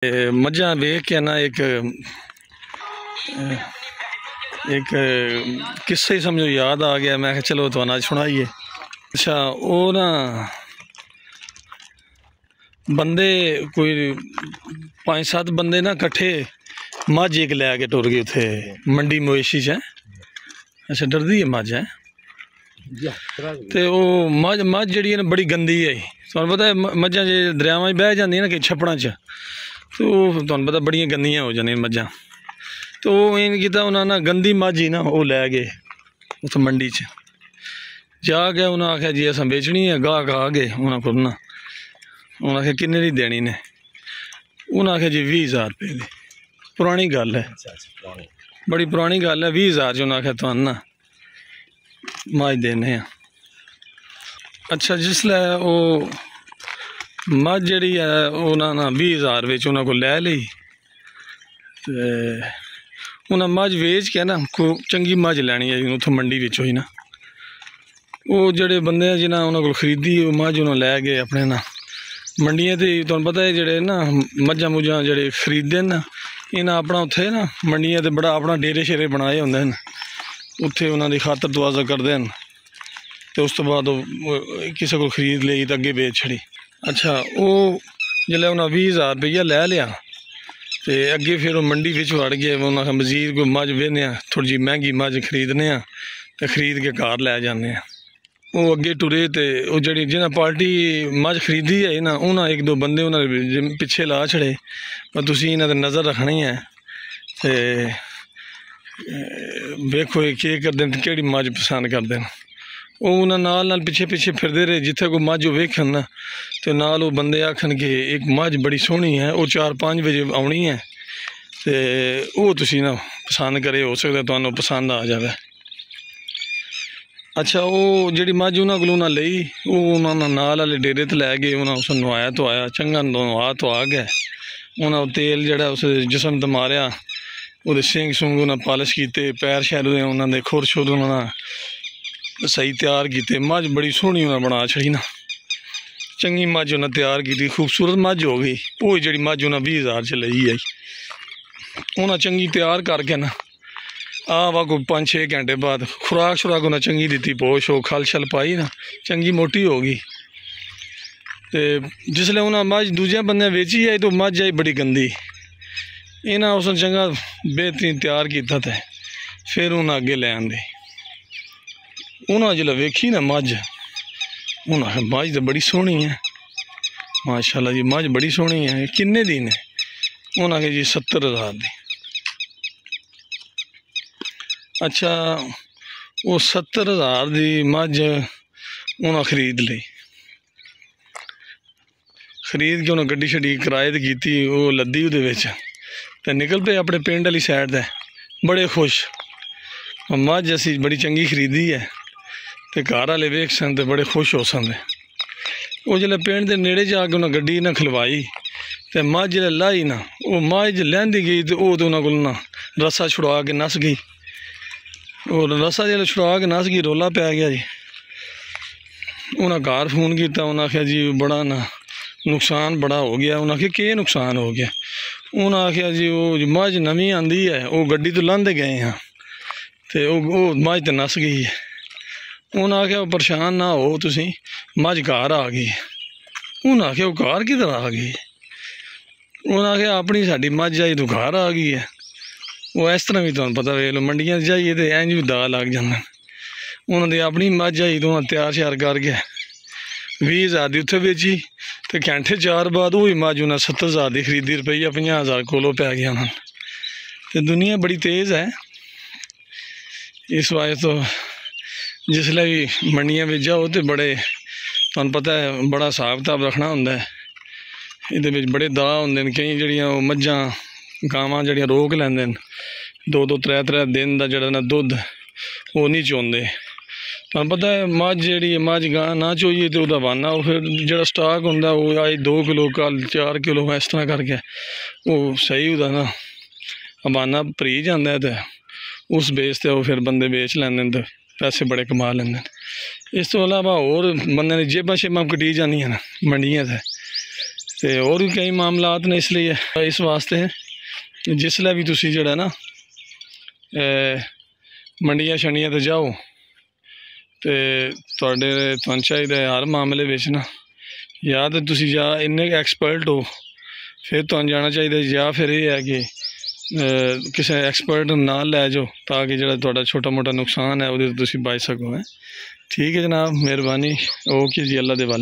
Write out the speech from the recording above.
मझां वेख के ना एक किस्सा ही समझो याद आ गया। मैं चलो तुहानू अज सुनाइए। अच्छा वो ना बंदे कोई 5-7 बंदे ना कट्ठे मझ एक लैके टुर गए उत्थे मंडी मवेशी च। अच्छा डरदी है मझ है तो वो मझ जी बड़ी गंदी है। तुहानू पता है मझां जे दरियावां बह जांदियां ना कि छप्पड़ां च तो तुहानू पता बड़ियां गंदियां हो जांदियां मझां। तो इन कीता उन्हें ना गंदी मझ ही ना वो लै गए उस मंडी च जाके उन्हें आख्या जी असां बेचनी है। गाहक आ गए उन्होंने को ना उन्हें आख्या किन्ने दी देनी ने। उन्हें आख्या जी 20,000 रुपये दी। पुरानी गल है, बड़ी पुरानी गल है। 20,000 च उन्हें आख्या तुहानू ना मझ देने। अच्छा जिसलै वो मझ जी है उन्हें ना 20,000 उन्होंने को लै ली तो उन्हें मझ वेच के ना कोई चंगी मझ लैनी है उत्थों मंडी विचों ही ना। वो जड़े बंदे जिन्हें उन्होंने को खरीदी वो मझ उन्होंने लै गए अपने ना मंडियां ते। तुहानू पता है जड़े ना मझां मुझां जड़े खरीददे ना इन्हें अपना उत्थे ना मंडियां ते बड़ा अपना डेरे शेरे बनाए होंदे न। उत्थे उन्होंने खातर दुआजा करते हैं तो उस तो बाद किसी को खरीद ली तो अगे बेच छड़ी। अच्छा वो जिसलै उन्हें 20,000 रुपया लै लिया तो अगे फिर वो मंडी बिच वड़ गए। उन्हें मजीद कोई मझ वेहने थोड़ी जी महंगी मझ खरीदने तो खरीद के घर लै जाने। वो अगे टुरे तो वो जी जिन्हें पार्टी मझ खरीदी है ना उन्हें 1-2 बंदे उन्हें पिछे ला छड़े पर तुसीं इन्हां ते नज़र रखनी है तो वेखो के करते हैं केड़ी मझ पसंद करते हैं। वो उन्हें नाल पिछे पिछे फिरते रहे जिथे कोई मझ वेखन ना तो नाल वो बंदे आखन कि एक मझ बड़ी सोहनी है वो 4-5 बजे आनी है तो वो तुसीं ना पसंद करे हो सकता तुहानू पसंद आ जाए। अच्छा वो जी मझ उन्होंने को लई वो उन्होंने नाल वाले डेरे ते लै गए। उन्हें उस नवाया धोया चंगा नवा धोआ गया। उन्हें तेल जड़ा उस जिसम ते मारिया वो सिंग सुंग उन्हें पालिश किए पैर शैर उन्होंने खुर शुर उन्होंने सही तैयार किए। मझ बड़ी सोहनी उन्हें बना छड़ी ना चंगी मझ उन्हें तैयार की खूबसूरत मझ हो गई। वो जी मझ उन्हें 20,000 च लई आई। उन्हें चंगी तैयार करके ना वा कोई 5-6 घंटे बाद खुराक शुराक उन्हें चंगी दी पोश हो खल शल पाई ना चंगी मोटी हो गई। तो जिसलै उन्हें मझ दूजे बंदे बेची आई तो मझ आई बड़ी गंदी। इन्हें उस चंगा बेहतरीन तैयार किया तो फिर उन्हें अगे लै आंदे। उन्हें जिसलै वेखी ना मझ उन्हें आखिया मझ तो बड़ी सोहनी है माशाअल्लाह जी मझ बड़ी सोहनी है। किन्ने दी ने? उन्हें आखिया जी 70,000 दी। अच्छा वो 70,000 दी मझ उन्हें खरीद ली। खरीद के उन्हें गड्डी शड्डी किराए ते की वो लद्दी वो तो निकल पे अपने पिंड वाली साइड ते बड़े खुश। मझ असी बड़ी चंगी खरीदी है तो घर वाले वेख सन तो बड़े खुश हो सन। वो जिसलै पिंड के नेड़े जाके उन्हें गड्डी ना खलवाई तो मझ जिसलै लाई ना वो मझ लैंदी गई तो वो उन्होंने को ना रस्सा छुड़वा के नस गई। और रस्सा जिसलै छुड़वा के नस गई रौला पै गया जी। उन्हें घर फोन किया उन्हें आख्या जी बड़ा ना नुकसान बड़ा हो गया। उन्हें आख्या केह् नुकसान हो गया? उन्हें आख्या जी वो मझ नवी आंदी है वो गड्डी तो लांदे गए हाँ तो वो मझ तो नस गई है। उन्हें आख्या परेशान ना हो तुसी मझ घर आ गई। उन्हें आख्या वो घर किधर आ गई? उन्हें आख्या अपनी साड़ी मझ आई तो घर आ गई है। वो इस तरह भी तुहानू पता वे लो मंडियां जाइए तो इंज भी दा लग जांदे। उन्होंने अपनी मझ आई तो उन्हें तैयार श्यार करके 20,000 की उत्थे बेची तो घंटे 4 बाद वही मझ उन्हें 70,000 की खरीदी रुपया 50,000 कोलों पै गया उन्होंने। तो दुनिया बड़ी तेज़ है इस वास्ते तो जिसलै भी मंडियां में जाओ तो बड़े तुहानू पता है बड़ा हिसाब किताब रखना होंदा है। ये बड़े दाऽ होंदे न कई जड़ियां मझां गावां जड़ियां रोक लैंदे न 2-2 3-3 दिन का जड़ा ना दुध वो नहीं चोंदे। तुहानू पता है मझ जी मझ गां ना चोइए तो वह बाना वो फिर जो स्टाक होंदा वो अज 2 किलो कल 4 किलो इस तरह करके वो सही होता ना बाना भरी जाता है तो उस बेस ते वो फिर बंदे बेच लैंदे तो पैसे बड़े कमा लेंदे। इस तो अलावा होर बंदे ने जेबां शेबां कटी जानियां न मंडियां ते ते होर भी कई मामलात ने, इसलिए इस वास्ते जिसलै भी तुसी जेह्ड़ा ना मंडियां शंडियां ते जाओ ते तुहानू चाहिदा हर मामले बिच ना या तो तुसी या इन्ने एक्सपर्ट हो फिर तुहानू जाना चाहिए, या फिर यह है कि किसी एक्सपर्ट नाल लै जाओ ताकि जो थोड़ा छोटा मोटा नुकसान है वो तुसी बच सको। है ठीक है जनाब, मेहरबानी, ओके जी, अल्लाह दे वाले।